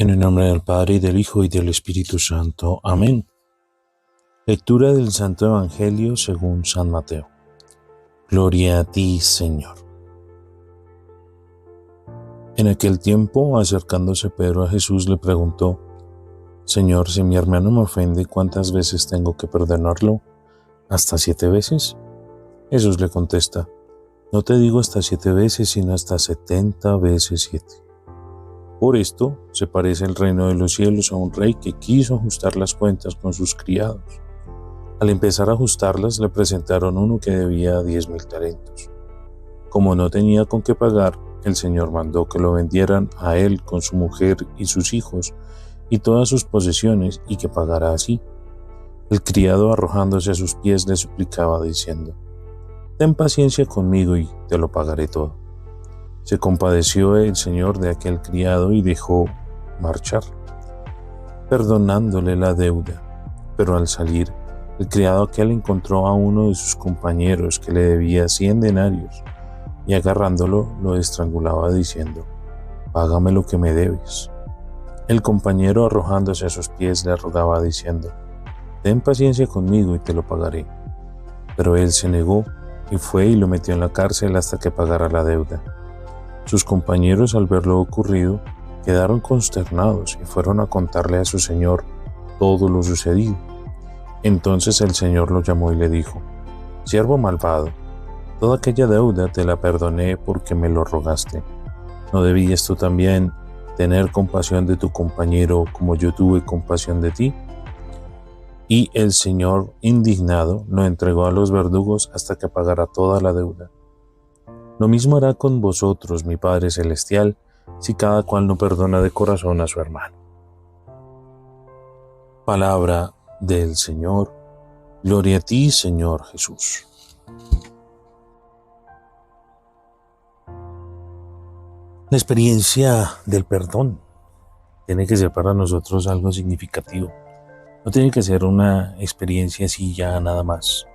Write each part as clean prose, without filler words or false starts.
En el nombre del Padre, y del Hijo, y del Espíritu Santo. Amén. Lectura del Santo Evangelio según San Mateo. Gloria a ti, Señor. En aquel tiempo, acercándose Pedro a Jesús, le preguntó: Señor, si mi hermano me ofende, ¿cuántas veces tengo que perdonarlo? ¿Hasta 7 veces? Jesús le contesta: No te digo hasta 7 veces, sino hasta 70 veces 7. Por esto se parece el reino de los cielos a un rey que quiso ajustar las cuentas con sus criados. Al empezar a ajustarlas, le presentaron uno que debía 10,000 talentos. Como no tenía con qué pagar, el Señor mandó que lo vendieran a él con su mujer y sus hijos y todas sus posesiones, y que pagara así. El criado, arrojándose a sus pies, le suplicaba diciendo: Ten paciencia conmigo y te lo pagaré todo. Se compadeció el Señor de aquel criado y dejó marchar, perdonándole la deuda. Pero al salir, el criado aquel encontró a uno de sus compañeros que le debía 100 denarios, y agarrándolo lo estrangulaba diciendo: Págame lo que me debes. El compañero, arrojándose a sus pies, le rogaba diciendo: Ten paciencia conmigo y te lo pagaré. Pero él se negó y fue y lo metió en la cárcel hasta que pagara la deuda. Sus compañeros, al ver lo ocurrido, quedaron consternados y fueron a contarle a su señor todo lo sucedido. Entonces el Señor lo llamó y le dijo: Siervo malvado, toda aquella deuda te la perdoné porque me lo rogaste. ¿No debías tú también tener compasión de tu compañero como yo tuve compasión de ti? Y el Señor, indignado, lo entregó a los verdugos hasta que pagara toda la deuda. Lo mismo hará con vosotros, mi Padre Celestial, si cada cual no perdona de corazón a su hermano. Palabra del Señor. Gloria a ti, Señor Jesús. La experiencia del perdón tiene que ser para nosotros algo significativo. No tiene que ser una experiencia así ya nada más,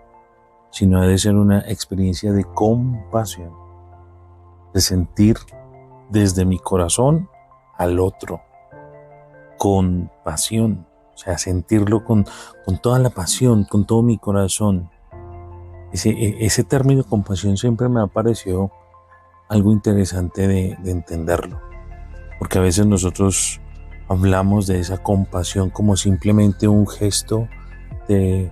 sino debe ser una experiencia de compasión, de sentir desde mi corazón al otro, con pasión, o sea, sentirlo con toda la pasión, con todo mi corazón. Ese término compasión siempre me ha parecido algo interesante de entenderlo, porque a veces nosotros hablamos de esa compasión como simplemente un gesto de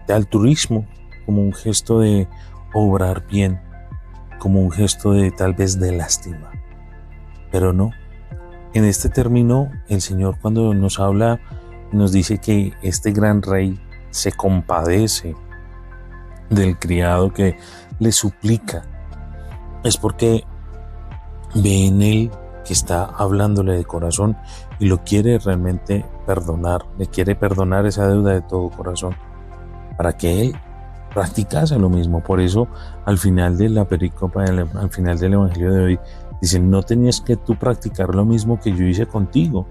altruismo, como un gesto de obrar bien, como un gesto de tal vez de lástima, pero no. En este término, el Señor, cuando nos habla, nos dice que este gran rey se compadece del criado que le suplica, es porque ve en él que está hablándole de corazón y lo quiere realmente perdonar, le quiere perdonar esa deuda de todo corazón, para que él practicase lo mismo. Por eso, al final de la pericopa, al final del Evangelio de hoy, dice: no tenías que tú practicar lo mismo que yo hice contigo,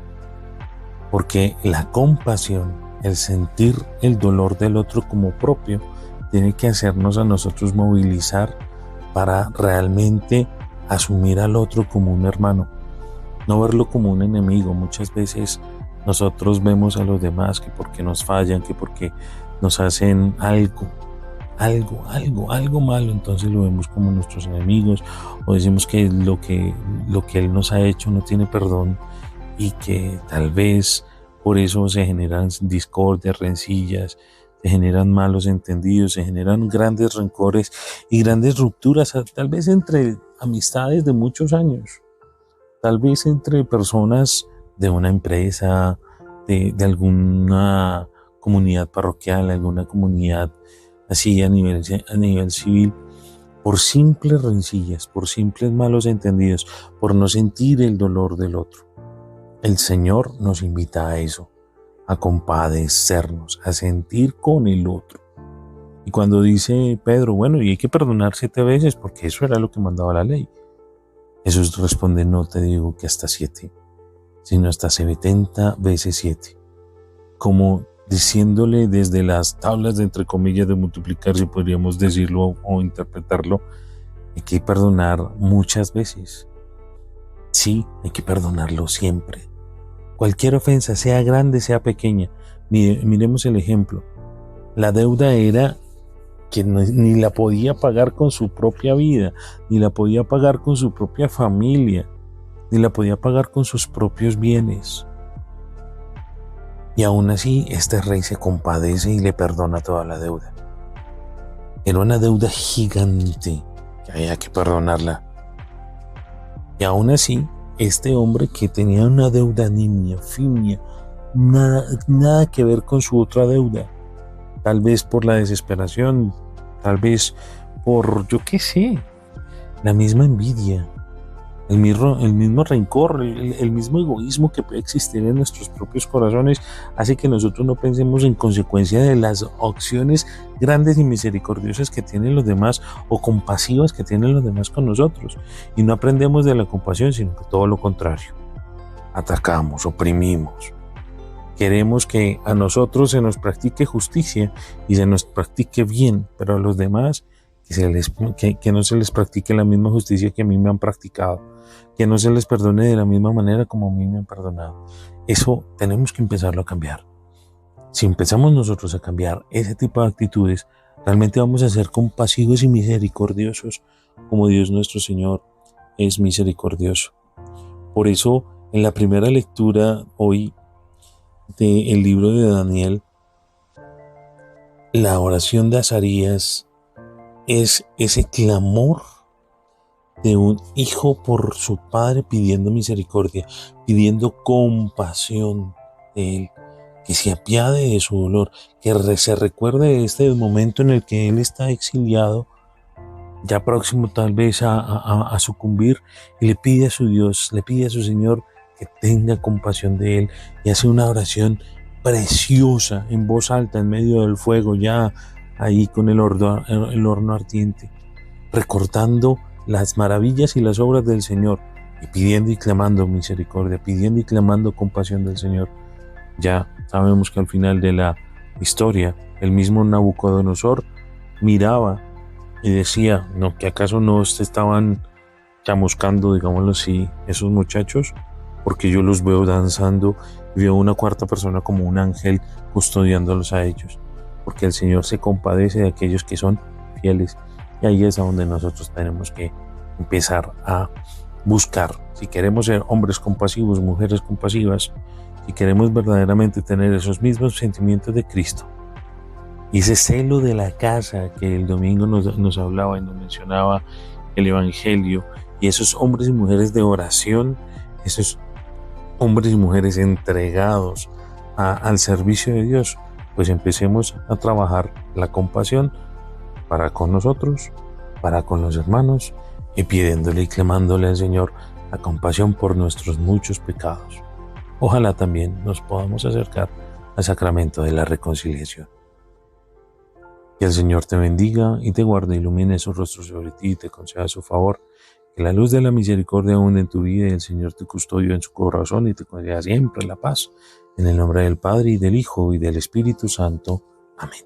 porque la compasión, el sentir el dolor del otro como propio, tiene que hacernos a nosotros movilizar para realmente asumir al otro como un hermano, no verlo como un enemigo. Muchas veces nosotros vemos a los demás que porque nos fallan, que porque nos hacen algo malo, entonces lo vemos como nuestros enemigos, o decimos que lo que él nos ha hecho no tiene perdón, y que tal vez por eso se generan discordias, rencillas, se generan malos entendidos, se generan grandes rencores y grandes rupturas, tal vez entre amistades de muchos años, tal vez entre personas de una empresa, de alguna comunidad parroquial, alguna comunidad así a nivel civil, por simples rencillas, por simples malos entendidos, por no sentir el dolor del otro. El Señor nos invita a eso, a compadecernos, a sentir con el otro. Y cuando dice Pedro, bueno, y hay que perdonar 7 veces, porque eso era lo que mandaba la ley, Jesús responde: no te digo que hasta 7, sino hasta 70 veces 7. Como diciéndole desde las tablas de entre comillas de multiplicar, si podríamos decirlo o interpretarlo, hay que perdonar muchas veces. Sí, hay que perdonarlo siempre. Cualquier ofensa, sea grande, sea pequeña. Miremos el ejemplo. La deuda era que ni la podía pagar con su propia vida, ni la podía pagar con su propia familia, ni la podía pagar con sus propios bienes. Y aún así, este rey se compadece y le perdona toda la deuda. Era una deuda gigante que había que perdonarla. Y aún así, este hombre que tenía una deuda nimia, fimia, nada que ver con su otra deuda, tal vez por la desesperación, tal vez por, yo qué sé, la misma envidia, el mismo rencor, el mismo egoísmo que puede existir en nuestros propios corazones, hace que nosotros no pensemos en consecuencia de las acciones grandes y misericordiosas que tienen los demás o compasivas que tienen los demás con nosotros. Y no aprendemos de la compasión, sino que todo lo contrario. Atacamos, oprimimos. Queremos que a nosotros se nos practique justicia y se nos practique bien, pero a los demás que no se les practique la misma justicia que a mí me han practicado, que no se les perdone de la misma manera como a mí me han perdonado. Eso tenemos que empezarlo a cambiar. Si empezamos nosotros a cambiar ese tipo de actitudes, realmente vamos a ser compasivos y misericordiosos como Dios nuestro Señor es misericordioso. Por eso, en la primera lectura hoy del libro de Daniel, la oración de Azarías es ese clamor de un hijo por su padre pidiendo misericordia, pidiendo compasión de él, que se apiade de su dolor, que se recuerde este momento en el que él está exiliado, ya próximo tal vez a sucumbir, y le pide a su Dios, le pide a su Señor que tenga compasión de él, y hace una oración preciosa en voz alta en medio del fuego, ya ahí con el horno ardiente, recordando las maravillas y las obras del Señor y pidiendo y clamando misericordia, pidiendo y clamando compasión del Señor. Ya sabemos que al final de la historia el mismo Nabucodonosor miraba y decía, ¿no, que acaso no se estaban chamuscando, digámoslo así, esos muchachos? Porque yo los veo danzando y veo una cuarta persona como un ángel custodiándolos a ellos, porque el Señor se compadece de aquellos que son fieles. Y ahí es a donde nosotros tenemos que empezar a buscar. Si queremos ser hombres compasivos, mujeres compasivas, si queremos verdaderamente tener esos mismos sentimientos de Cristo, y ese celo de la casa que el domingo nos hablaba y nos mencionaba el Evangelio, y esos hombres y mujeres de oración, esos hombres y mujeres entregados al servicio de Dios, pues empecemos a trabajar la compasión para con nosotros, para con los hermanos, y pidiéndole y clamándole al Señor la compasión por nuestros muchos pecados. Ojalá también nos podamos acercar al sacramento de la reconciliación. Que el Señor te bendiga y te guarde, ilumine su rostro sobre ti y te conceda su favor. Que la luz de la misericordia abunde en tu vida y el Señor te custodio en su corazón y te conceda siempre la paz. En el nombre del Padre y del Hijo y del Espíritu Santo. Amén.